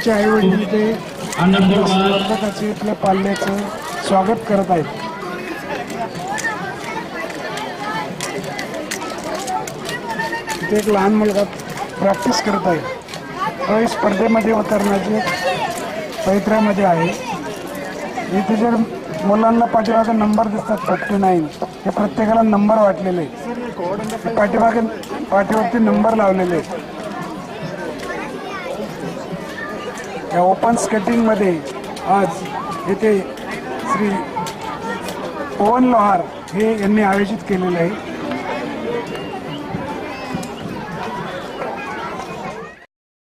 मुलाचे आई वडील ते स्पर्धकाचे आपल्या पाल्याचं स्वागत करत आहेत. इथे एक लहान मुलगा प्रॅक्टिस करत आहे. तो स्पर्धेमध्ये उतरण्याचे प्रयत्नामध्ये आहे. इथे जर मुलांना पाठीमागे नंबर दिसतात 39 हे प्रत्येकाला नंबर वाटलेले पाठीवरती नंबर लावलेले. या ओपन स्केटिंग मध्ये आज येथे श्री पवन लोहार हे यांनी आयोजित केलेले आहे.